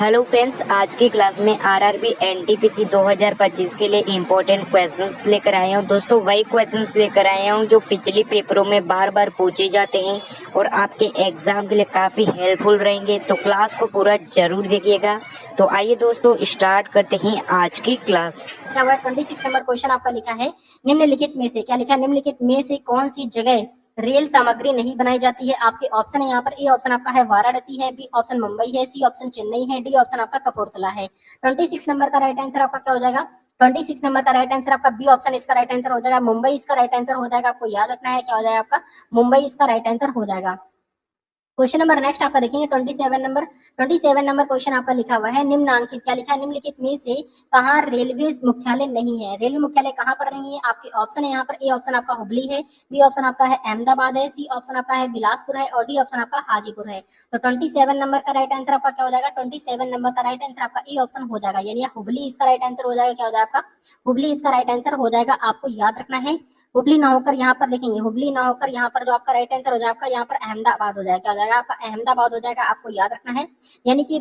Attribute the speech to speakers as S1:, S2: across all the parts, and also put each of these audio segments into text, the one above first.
S1: Hello friends, आज की class में आरआरबी एनटीपीसी 2025 के लिए इम्पोर्टेंट क्वेश्चंस लेकर आए हूँ। दोस्तों, वही क्वेश्चंस लेकर आए हूँ जो पिछले पेपरों में बार बार पूछे जाते हैं और आपके एग्जाम के लिए काफ़ी हेल्पफुल रहेंगे। तो क्लास को पूरा जरूर देखिएगा। तो आइए दोस्तों, स्टार्ट करते हैं आज की क्लास।
S2: क्या हुआ 26 नंबर क्वेश्चन आपका लिखा है, निम्नलिखित में से क्या लिखा है, निम्नलिखित में से कौन सी जगह रेल सामग्री नहीं बनाई जाती है। आपके ऑप्शन है यहाँ पर, ए ऑप्शन आपका है वाराणसी है, बी ऑप्शन मुंबई है, सी ऑप्शन चेन्नई है, डी ऑप्शन आपका कपूरथला है। 26 नंबर का राइट आंसर आपका क्या हो जाएगा, 26 नंबर का राइट आंसर आपका बी ऑप्शन इसका राइट आंसर हो जाएगा, मुंबई इसका राइट आंसर हो जाएगा। आपको याद रखना है क्या हो जाएगा आपका, मुंबई इसका राइट आंसर हो जाएगा। क्वेश्चन नंबर नेक्स्ट आपका देखेंगे 27 नंबर क्वेश्चन आपका लिखा हुआ है, निम्नांकित क्या लिखा है, निम्नलिखित में से कहाँ रेलवे मुख्यालय नहीं है। रेलवे मुख्यालय कहाँ पर नहीं है। आपके ऑप्शन है यहाँ पर, ए ऑप्शन आपका हुबली है, बी ऑप्शन आपका है अहमदाबाद है, सी ऑप्शन आपका है बिलासपुर है और डी ऑप्शन आपका हाजीपुर है। तो 27 नंबर का राइट आंसर आपका क्या हो जाएगा, 27 नंबर का राइट आंसर आपका ए ऑप्शन हो जाएगा, यानी हुबली इसका राइट आंसर हो जाएगा। क्या हो जाएगा आपका, हुबली इसका राइट आंसर हो जाएगा। आपको याद रखना है, हुबली ना होकर यहाँ पर देखेंगे, हुबली ना होकर यहाँ पर जो आपका राइट आंसर हो जाएगा आपका यहाँ पर अहमदाबाद हो जाएगा। क्या हो जाएगा आपका, अहमदाबाद हो जाएगा। आपको याद रखना है, यानी कि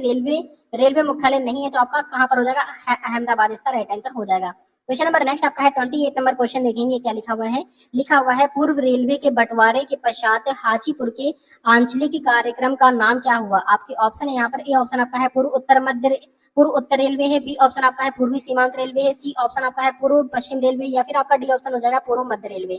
S2: रेलवे मुख्यालय नहीं है तो आपका कहाँ पर हो जाएगा, अहमदाबाद इसका राइट आंसर हो जाएगा। क्वेश्चन नंबर नेक्स्ट आपका है 28 नंबर क्वेश्चन देखेंगे क्या लिखा हुआ है, लिखा हुआ है पूर्व रेलवे के बंटवारे के पश्चात हाजीपुर के आंचलिक कार्यक्रम का नाम क्या हुआ। आपके ऑप्शन है यहाँ पर, ए ऑप्शन आपका है पूर्व उत्तर रेलवे है, बी ऑप्शन आपका है पूर्वी सीमांत रेलवे है, सी ऑप्शन आपका है पूर्व पश्चिम रेलवे या फिर आपका डी ऑप्शन हो जाएगा पूर्व मध्य रेलवे।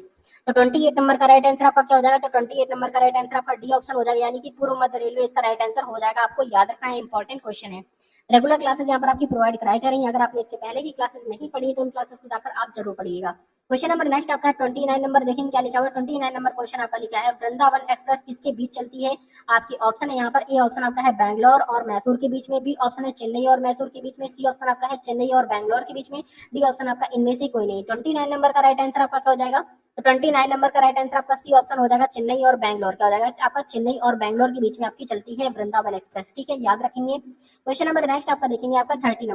S2: तो 28 नंबर का राइट आंसर आपका क्या हो जाएगा, तो 28 नंबर का राइट आंसर आपका डी ऑप्शन हो जाएगा, यानी कि पूर्व मध्य रेलवे इसका राइट आंसर हो जाएगा। आपको याद रखना है, इंपॉर्टेंट क्वेश्चन है। रेगुलर क्लासेस यहाँ पर आपकी प्रोवाइड कराई जा रही है। अगर आपने इसके पहले की क्लासेस नहीं पढ़ी है तो उन क्लासेस को जाकर आप जरूर पढ़िएगा। क्वेश्चन नंबर नेक्स्ट आपका है 29 नंबर देखेंगे क्या लिखा हुआ है, 29 नंबर क्वेश्चन आपका लिखा है, वृंदावन एक्सप्रेस किसके बीच चलती है। आपके ऑप्शन है यहाँ पर, ए ऑप्शन आपका है बैंगलोर और मैसूर के बीच में, बी ऑप्शन है चेन्नई और मैसूर के बीच में, सी ऑप्शन आपका है चेन्नई और बैंगलोर के बीच में, डी ऑप्शन आपका इनमें से कोई नहीं। 29 नंबर का राइट आंसर आपका क्या हो जाएगा, तो 29 नंबर का राइट आंसर आपका सी ऑप्शन हो जाएगा, चेन्नई और बैंगलोर। क्या हो जाएगा आपका, चेन्नई और बैंगलोर के बीच में आपकी चलती है वृंदावन एक्सप्रेस। ठीक है, याद रखेंगे। क्वेश्चन नंबर नेक्स्ट आपका देखेंगे आपका 30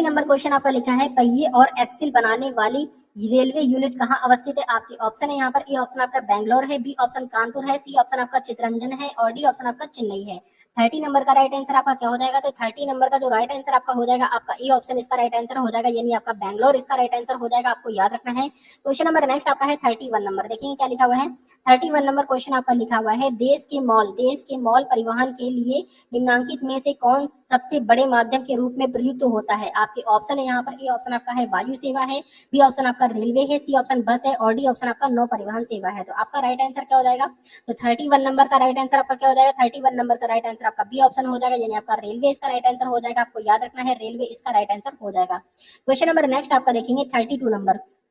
S2: नंबर क्वेश्चन आपका लिखा है, पहिए और एक्सिल बनाने वाली रेलवे यूनिट कहाँ अवस्थित है। आपके ऑप्शन है यहाँ पर, ए ऑप्शन आपका बैंगलोर है, बी ऑप्शन कानपुर है, सी ऑप्शन आपका चितरंजन है और डी ऑप्शन आपका चेन्नई है। 30 नंबर का राइट आंसर आपका क्या हो जाएगा, तो 30 नंबर का जो राइट आंसर आपका हो जाएगा आपका ए ऑप्शन इसका राइट आंसर हो जाएगा, यानी आपका बैंगलोर इसका राइट आंसर हो जाएगा। आपको याद रखना है। क्वेश्चन नंबर नेक्स्ट आपका है 31 नंबर देखिए क्या लिखा हुआ है, 31 नंबर क्वेश्चन आपका लिखा हुआ है, देश के मॉल परिवहन के लिए निम्नांकित में से कौन सबसे बड़े माध्यम के रूप में प्रयुक्त होता है। आपके ऑप्शन है यहाँ पर, ए ऑप्शन आपका है वायु सेवा है, बी ऑप्शन आपका रेलवे है, सी ऑप्शन बस है और डी ऑप्शन आपका नौ परिवहन सेवा है। तो आपका राइट आंसर क्या हो जाएगा, तो 31 नंबर का राइट आंसर आपका क्या हो जाएगा, 31 नंबर का राइट आंसर आपका बी ऑप्शन हो जाएगा, यानी आपका रेलवे इसका राइट आंसर हो जाएगा। आपको याद रखना है, रेलवे इसका राइट आंसर हो जाएगा। क्वेश्चन नंबर नेक्स्ट आपका देखेंगे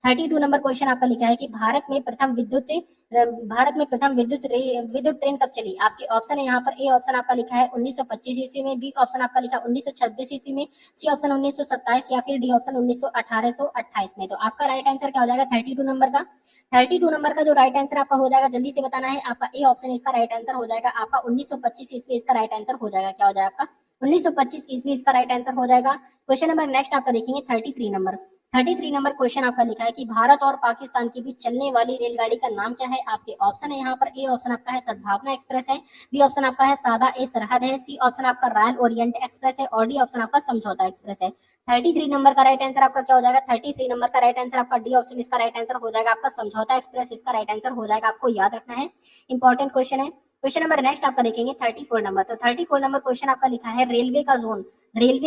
S2: 32 नंबर क्वेश्चन आपका लिखा है कि भारत में प्रथम विद्युत ट्रेन कब चली। आपके ऑप्शन है यहाँ पर, ए ऑप्शन आपका लिखा है 1925 ईस्वी में, बी ऑप्शन आपका लिखा 1926 ईस्वी में, सी ऑप्शन 1927 या फिर डी ऑप्शन 1828 में। तो आपका राइट आंसर क्या हो जाएगा 32 नंबर का, 32 नंबर का जो राइट आंसर आपका हो जाएगा, जल्दी से बताना है। आपका ए ऑप्शन इसका राइट आंसर हो जाएगा, आपका 1925 ईस्वी इसका राइट आंसर हो जाएगा। क्या हो जाएगा आपका, 1925 ईस्वी इसका राइट आंसर हो जाएगा। क्वेश्चन नंबर नेक्स्ट आपका देखेंगे 33 नंबर क्वेश्चन आपका लिखा है कि भारत और पाकिस्तान के बीच चलने वाली रेलगाड़ी का नाम क्या है। आपके ऑप्शन है यहाँ पर, ए ऑप्शन आपका है सद्भावना एक्सप्रेस है, बी ऑप्शन आपका है सादा ए सरहद है, सी ऑप्शन आपका रॉयल ओरिएंट एक्सप्रेस है और डी ऑप्शन आपका समझौता एक्सप्रेस है। 33 नंबर का राइट आंसर आपका क्या हो जाएगा, 33 नंबर का राइट आंसर आपका डी ऑप्शन इसका राइट आंसर हो जाएगा, आपका समझौता एक्सप्रेस इसका राइट आंसर हो जाएगा। आपको याद रखना है, इंपॉर्टेंट क्वेश्चन है। क्वेश्चन नंबर नेक्स्ट आपका देखेंगे 34 नंबर, तो 34 नंबर क्वेश्चन आपका लिखा है, रेलवे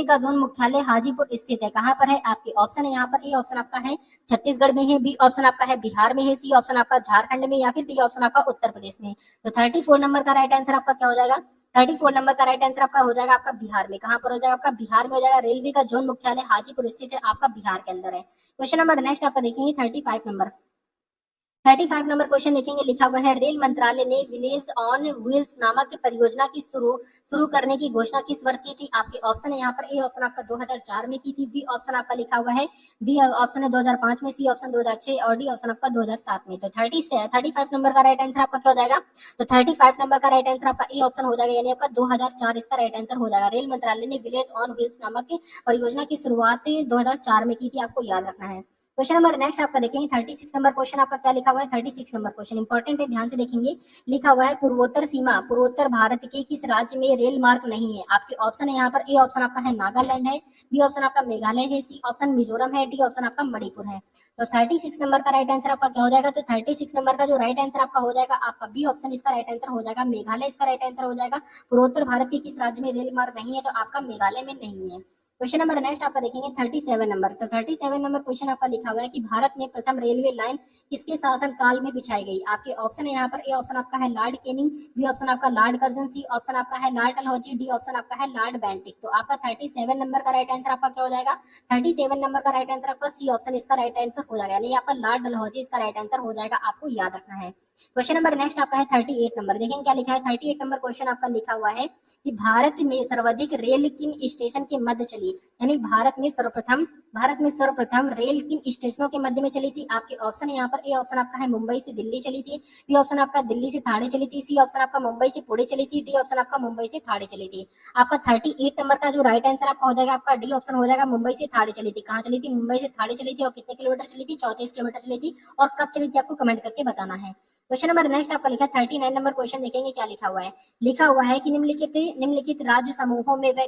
S2: का जोन मुख्यालय हाजीपुर स्थित है, कहाँ पर है। आपके ऑप्शन है यहाँ पर, ए ऑप्शन आपका है छत्तीसगढ़ में है, बी ऑप्शन आपका है बिहार में है, सी ऑप्शन आपका झारखंड में या फिर डी ऑप्शन आपका उत्तर प्रदेश में। तो 34 नंबर का राइट आंसर आपका क्या हो जाएगा, 34 नंबर का राइट आंसर आपका हो जाएगा आपका बिहार में। कहाँ पर हो जाएगा आपका, बिहार में हो जाएगा। रेलवे का जोन मुख्यालय हाजीपुर स्थित है, आपका बिहार के अंदर है। क्वेश्चन नंबर नेक्स्ट आपका देखेंगे 35 नंबर क्वेश्चन देखेंगे, लिखा हुआ है, रेल मंत्रालय ने विलेज ऑन व्हील्स नामक परियोजना की शुरू करने की घोषणा किस वर्ष की थी। आपके ऑप्शन है यहाँ पर, ए ऑप्शन आपका 2004 में की थी, बी ऑप्शन आपका लिखा हुआ है, बी ऑप्शन है 2005 में, सी ऑप्शन 2006 और डी ऑप्शन आपका 2007 में। तो 35 नंबर का राइट आंसर आपका क्या हो जाएगा, तो 35 नंबर का राइट आंसर आपका ए ऑप्शन हो जाएगा, यानी आपका 2004 इसका राइट आंसर हो जाएगा। रेल मंत्रालय ने विलेज ऑन व्हील्स नामक परियोजना की शुरुआत 2004 में की थी, आपको याद रखना है। क्वेश्चन नंबर नेक्स्ट आपका देखेंगे 36 नंबर क्वेश्चन आपका क्या लिखा हुआ है। 36 नंबर क्वेश्चन इंपॉर्टेंट है, ध्यान से देखेंगे। लिखा हुआ है पूर्वोत्तर सीमा, पूर्वोत्तर भारत के किस राज्य में रेल मार्ग नहीं है। आपके ऑप्शन है यहाँ पर, ए ऑप्शन आपका है नागालैंड है, बी ऑप्शन आपका मेघालय है, सी ऑप्शन मिजोरम है, डी ऑप्शन आपका मणिपुर है। तो 36 नंबर का राइट आंसर आपका क्या हो जाएगा। तो 36 नंबर का जो राइट आंसर आपका हो जाएगा, आपका बी ऑप्शन इसका राइट आंसर हो जाएगा, मेघालय इसका राइट आंसर हो जाएगा। पूर्वोत्तर भारत के किस राज्य में रेल मार्ग नहीं है, तो आपका मेघालय में नहीं है। क्वेश्चन नंबर नेक्स्ट आपका देखेंगे 37 नंबर। तो 37 नंबर क्वेश्चन आपका लिखा हुआ है कि भारत में प्रथम रेलवे लाइन किसके शासन काल में बिछाई गई। आपके ऑप्शन है यहाँ पर, ए ऑप्शन आपका है लॉर्ड कैनिंग, बी ऑप्शन आपका लॉर्ड कर्जन, सी ऑप्शन आपका है लॉर्ड डलहौजी, डी ऑप्शन आपका है लॉर्ड बेंटिक। तो आपका 37 नंबर का राइट आंसर आपका क्या हो जाएगा। 37 नंबर का राइट आंसर आपका सी ऑप्शन इसका राइट आंसर हो जाएगा, यानी आपका लॉर्ड डलहौजी इसका राइट आंसर हो जाएगा, आपको याद रखना है। क्वेश्चन नंबर नेक्स्ट आपका है 38 नंबर। देखेंगे क्या लिखा है। 38 नंबर क्वेश्चन आपका लिखा हुआ है कि भारत में सर्वाधिक रेल किन स्टेशन के मध्य चली, यानी भारत में सर्वप्रथम रेल किन स्टेशनों के मध्य में चली थी। आपके ऑप्शन है यहाँ पर, ए ऑप्शन आपका है मुंबई से दिल्ली चली थी, बी ऑप्शन आपका दिल्ली से थाने चली थी, सी ऑप्शन आपका मुंबई से पुणे चली थी, डी ऑप्शन आपका मुंबई से थाने चली थी। आपका 38 नंबर का जो राइट आंसर आपका हो जाएगा, आपका डी ऑप्शन हो जाएगा, मुंबई से थाने चली थी। कहाँ चली थी, मुंबई से थाने चली थी, और कितने किलोमीटर चली थी, 34 किलोमीटर चली थी, और कब चली थी आपको कमेंट करके बताना है। क्वेश्चन नंबर नेक्स्ट आपका लिखा है 39 नंबर क्वेश्चन। देखेंगे क्या लिखा हुआ है। लिखा हुआ है कि निम्नलिखित राज्य समूहों में वह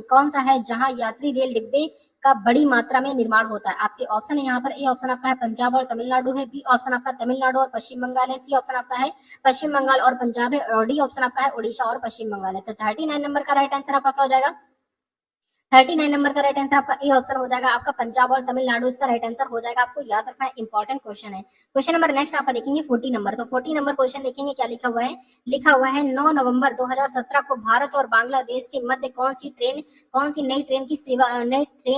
S2: कौन सा है जहां यात्री रेल डिब्बे का बड़ी मात्रा में निर्माण होता है। आपके ऑप्शन है यहाँ पर, ए ऑप्शन आपका है पंजाब और तमिलनाडु है, बी ऑप्शन आपका तमिलनाडु और पश्चिम बंगाल है, सी ऑप्शन आपका है पश्चिम बंगाल और पंजाब है, और डी ऑप्शन आपका है उड़ीसा और पश्चिम बंगाल है। तो 39 नंबर का राइट आंसर आपका क्या हो जाएगा। 39 नंबर का राइट आंसर आपका ए ऑप्शन हो जाएगा, आपका पंजाब और तमिलनाडु इसका राइट आंसर हो जाएगा, आपको याद रखना है, इंपॉर्टेंट क्वेश्चन है। क्वेश्चन नंबर नेक्स्ट आप देखेंगे 40 नंबर। तो 40 नंबर क्वेश्चन देखेंगे क्या लिखा हुआ है। लिखा हुआ है 9 नवंबर 2017 को भारत और बांग्लादेश के मध्य कौन सी नई ट्रेन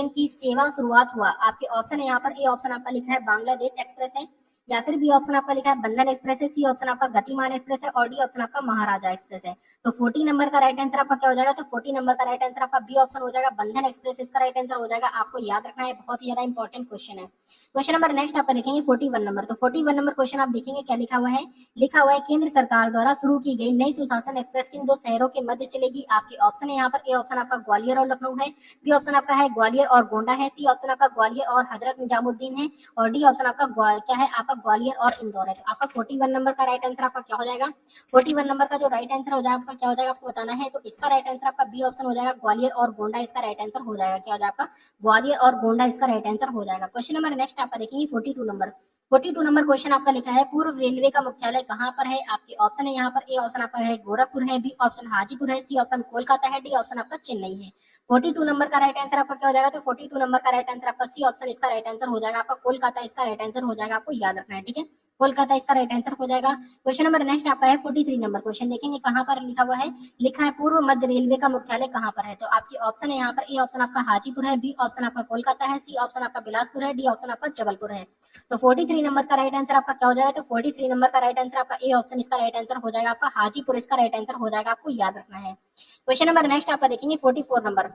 S2: की सेवा शुरुआत हुआ। आपके ऑप्शन है यहाँ पर, ए ऑप्शन आपका लिखा है बांग्लादेश एक्सप्रेस है, या फिर बी ऑप्शन आपका लिखा है बंधन एक्सप्रेस है, सी ऑप्शन आपका गतिमान एक्सप्रेस है, और डी ऑप्शन आपका महाराजा एक्सप्रेस है। तो 40 नंबर का राइट आंसर आपका क्या हो जाएगा। तो 40 नंबर का राइट आंसर आपका बी ऑप्शन हो जाएगा, बंधन एक्सप्रेस इसका राइट आंसर हो जाएगा, आपको याद रखना है, बहुत ही ज्यादा इंपॉर्टेंट क्वेश्चन है। क्वेश्चन नंबर नेक्स्ट आप देखेंगे 41 नंबर। तो 41 नंबर क्वेश्चन आप देखेंगे क्या लिखा हुआ है। लिखा हुआ है केंद्र सरकार द्वारा शुरू की गई नई सुशासन एक्सप्रेस किन दो शहरों के मध्य चलेगी। आपके ऑप्शन है यहाँ पर, ए ऑप्शन आपका ग्वालियर और लखनऊ है, बी ऑप्शन आपका है ग्वालियर और गोंडा है, सी ऑप्शन आपका ग्वालियर और हजरत निजामुद्दीन है, और डी ऑप्शन आपका क्या है आपका ग्वालियर और इंदौर है। तो आपका 41 नंबर का राइट आंसर आपका क्या हो जाएगा। 41 नंबर का जो राइट आंसर हो जाएगा आपका क्या हो जाएगा, आपको बताना है। तो इसका राइट आंसर आपका बी ऑप्शन हो जाएगा, ग्वालियर और गोंडा इसका राइट आंसर हो जाएगा, क्या हो जाएगा आपका ग्वालियर और गोंडा इसका राइट आंसर हो जाएगा। क्वेश्चन नंबर नेक्स्ट आपका देखेंगे 42 नंबर। 42 नंबर क्वेश्चन आपका लिखा है पूर्व रेलवे का मुख्यालय कहाँ पर है। आपके ऑप्शन है यहाँ पर, ए ऑप्शन आपका है गोरखपुर है, बी ऑप्शन हाजीपुर है, सी ऑप्शन कोलकाता है, डी ऑप्शन आपका चेन्नई है। 42 नंबर का राइट आंसर आपका क्या हो जाएगा। तो 42 नंबर का राइट आंसर आपका सी ऑप्शन इसका राइट आंसर हो जाएगा, आपका कोलकाता इसका राइट आंसर हो जाएगा, आपको याद रखना है, ठीक है, कोलकाता इसका राइट आंसर हो जाएगा। क्वेश्चन नंबर नेक्स्ट आपका है 43 नंबर क्वेश्चन। देखेंगे कहाँ पर लिखा हुआ है। लिखा है पूर्व मध्य रेलवे का मुख्यालय कहाँ पर है। तो आपके ऑप्शन है यहाँ पर, ए ऑप्शन आपका हाजीपुर है, बी ऑप्शन आपका कोलकाता है, सी ऑप्शन आपका बिलासपुर है, डी ऑप्शन आपका जबलपुर है। तो 43 नंबर का राइट आंसर आपका क्या हो जाएगा। तो 43 नंबर का राइट आंसर आपका ए ऑप्शन इसका राइट आंसर हो जाएगा, आपका हाजीपुर इसका राइट आंसर हो जाएगा, आपको याद रखना है। क्वेश्चन नंबर नेक्स्ट आपका देखेंगे 44 नंबर।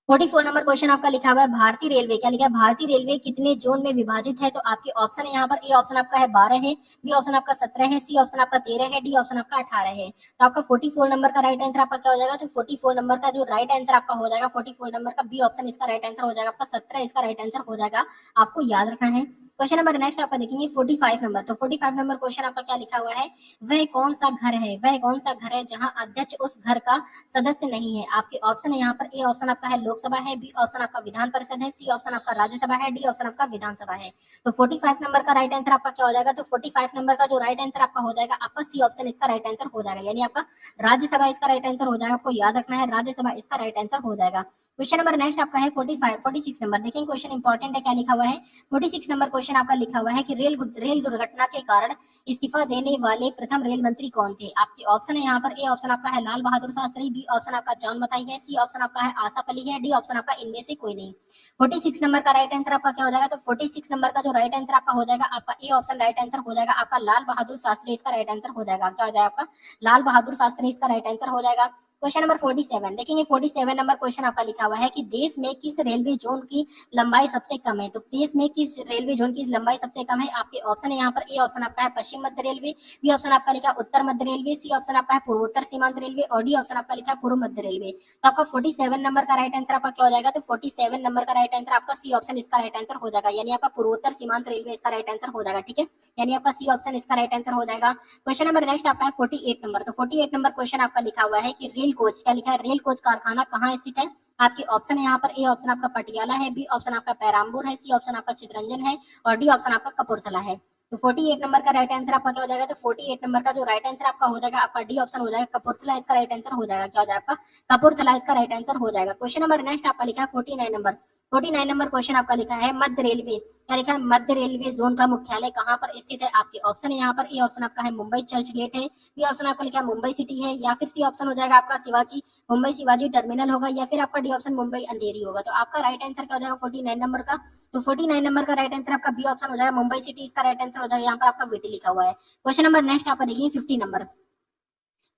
S2: 44 नंबर क्वेश्चन आपका लिखा हुआ है भारतीय रेलवे क्या लिखा है, भारतीय रेलवे कितने जोन में विभाजित है। तो आपके ऑप्शन है यहाँ पर, ए ऑप्शन आपका है 12 है, बी ऑप्शन आपका 17 है, सी ऑप्शन आपका 13 है, डी ऑप्शन आपका 18 है। तो आपका 44 नंबर का राइट आंसर आपका क्या हो जाएगा। तो 44 नंबर का जो राइट आंसर आपका हो जाएगा, 44 नंबर का बी ऑप्शन इसका राइट आंसर हो जाएगा, आपका 17 इसका राइट आंसर हो जाएगा, आपको याद रखना है। क्वेश्चन नंबर नेक्स्ट आपका देखेंगे 45 नंबर। तो 45 नंबर क्वेश्चन आपका क्या लिखा हुआ है। वह कौन सा घर है, वह कौन सा घर है जहां अध्यक्ष उस घर का सदस्य नहीं है। आपके ऑप्शन है यहाँ पर, ए ऑप्शन आपका है लोकसभा है, बी ऑप्शन आपका विधान परिषद है, सी ऑप्शन आपका राज्यसभा है, डी ऑप्शन आपका विधानसभा है। तो 45 नंबर का राइट आंसर आपका क्या हो जाएगा। तो 45 नंबर का जो राइट आंसर आपका हो जाएगा, आपका सी ऑप्शन इसका राइट आंसर हो जाएगा, यानी आपका राज्यसभा इसका राइट आंसर हो जाएगा, आपको याद रखना है, राज्यसभा इसका राइट आंसर हो जाएगा। क्वेश्चन नंबर नेक्स्ट आपका है 46 नंबर। देखेंगे क्वेश्चन इंपॉर्टेंट है, क्या लिखा हुआ है। 46 नंबर क्वेश्चन आपका लिखा हुआ है कि रेल दुर्घटना के कारण इस्तीफा देने वाले प्रथम रेल मंत्री कौन थे। आपके ऑप्शन है यहाँ पर, ए ऑप्शन आपका है लाल बहादुर शास्त्री, बी ऑप्शन आपका जॉन मथाई है, सी ऑप्शन आपका है आसफ अली है, डी ऑप्शन आपका इनमें से कोई नहीं। 46 नंबर का राइट आंसर आपका क्या हो जाएगा। तो 46 नंबर का जो राइट आंसर आपका हो जाएगा, आपका ए ऑप्शन राइट आंसर हो जाएगा, आपका लाल बहादुर शास्त्री इसका राइट आंसर हो जाएगा, क्या हो जाएगा आपका लाल बहादुर शास्त्री इसका राइट आंसर हो जाएगा। क्वेश्चन नंबर 47 देखेंगे। 47 नंबर क्वेश्चन आपका लिखा हुआ है कि देश में किस रेलवे जोन की लंबाई सबसे कम है। तो देश में किस रेलवे जोन की लंबाई सबसे कम है, आपके ऑप्शन है यहाँ पर। ए ऑप्शन आपका है पश्चिम मध्य रेलवे, बी ऑप्शन आपका लिखा है उत्तर मध्य रेलवे, सी ऑप्शन आपका है पूर्वोत्तर सीमांत रेलवे और डी ऑप्शन आपका लिखा है पूर्व मध्य रेलवे। तो आपका 47 नंबर का राइट आंसर आपका क्या हो जाएगा, तो 47 नंबर का राइट आंसर आपका सी ऑप्शन इसका राइट आंसर हो जाएगा, यानी आपका पूर्वोत्तर सीमांत रेलवे इसका राइट आंसर हो जाएगा। ठीक है, यानी आपका सी ऑप्शन इसका राइट आंसर हो जाएगा। क्वेश्चन नंबर नेक्स्ट आपका है 48 नंबर। तो 48 नंबर क्वेश्चन आपका लिखा हुआ है कि रेल कोच, क्या लिखा है, रेल कोच कारखाना कहाँ स्थित है। आपके ऑप्शन है यहाँ पर। ए ऑप्शन आपका पटियाला है, बी ऑप्शन आपका पैराम्बूर है, सी ऑप्शन आपका चितरंजन है और डी ऑप्शन आपका कपूरथला है। तो 48 नंबर का राइट आंसर आपका क्या हो जाएगा, तो 48 नंबर का जो राइट आंसर आपका हो जाएगा आपका डी ऑप्शन हो जाएगा, कपूरथला इसका राइट आंसर हो जाएगा। क्या हो जाएगा आपका, कपूरथला इसका राइट आंसर हो जाएगा। क्वेश्चन नंबर नेक्स्ट आपका लिखा है 49 नंबर। 49 नंबर क्वेश्चन आपका लिखा है मध्य रेलवे, क्या लिखा है, मध्य रेलवे जोन का मुख्यालय कहाँ पर स्थित है। आपके ऑप्शन है यहाँ पर। ए ऑप्शन आपका है मुंबई चर्च गेट है, बी ऑप्शन आपका लिखा है मुंबई सिटी है, या फिर सी ऑप्शन हो जाएगा आपका शिवाजी, मुंबई शिवाजी टर्मिनल होगा, या फिर आपका डी ऑप्शन मुंबई अंधेरी होगा। तो आपका राइट आंसर क्या हो जाएगा 49 नंबर का, तो 49 नंबर का राइट आंसर आपका बी ऑप्शन हो जाएगा, मुंबई सिटी इसका राइट आंसर हो जाएगा। यहाँ पर आपका बीटी लिखा हुआ है। क्वेश्चन नंबर नेक्स्ट आपका देखिए 50 नंबर।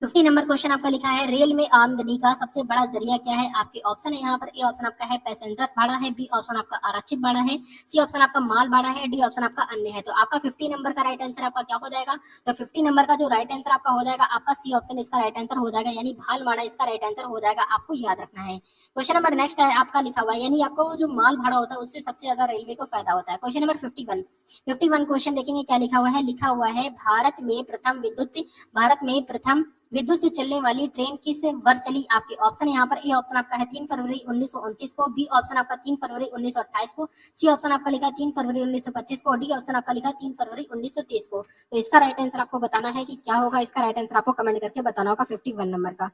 S2: 50 नंबर क्वेश्चन आपका लिखा है रेल में आमदनी का सबसे बड़ा जरिया क्या है। आपके ऑप्शन है यहाँ पर। ए ऑप्शन आपका है पैसेंजर भाड़ा है, बी ऑप्शन आपका आरक्षित भाड़ा है, सी ऑप्शन आपका माल भाड़ा है, डी ऑप्शन आपका अन्य है। तो आपका 50 नंबर का राइट आंसर आपका क्या हो जाएगा, तो 50 नंबर का जो राइट आंसर आपका हो जाएगा आपका सी ऑप्शन इसका राइट आंसर हो जाएगा, यानी भाल भाड़ा इसका राइट आंसर हो जाएगा। आपको याद रखना है। क्वेश्चन नंबर नेक्स्ट है आपका लिखा हुआ है, यानी आपको जो माल भाड़ा होता है उससे सबसे ज्यादा रेलवे को फायदा होता है। Question number 51। 51 क्वेश्चन देखेंगे क्या लिखा हुआ है। लिखा हुआ है भारत में प्रथम विद्युत से चलने वाली ट्रेन किस वर्ष चली। आपके ऑप्शन यहाँ पर। ए ऑप्शन आपका है 3 फरवरी 1929 को, बी ऑप्शन आपका 3 फरवरी 1928 को, सी ऑप्शन आपका लिखा है 3 फरवरी 1925 को, डी ऑप्शन आपका लिखा है 3 फरवरी 1930 को। तो इसका राइट आंसर आपको बताना है कि क्या होगा। इसका राइट आंसर आपको कमेंट करके बताना होगा 51 नंबर का।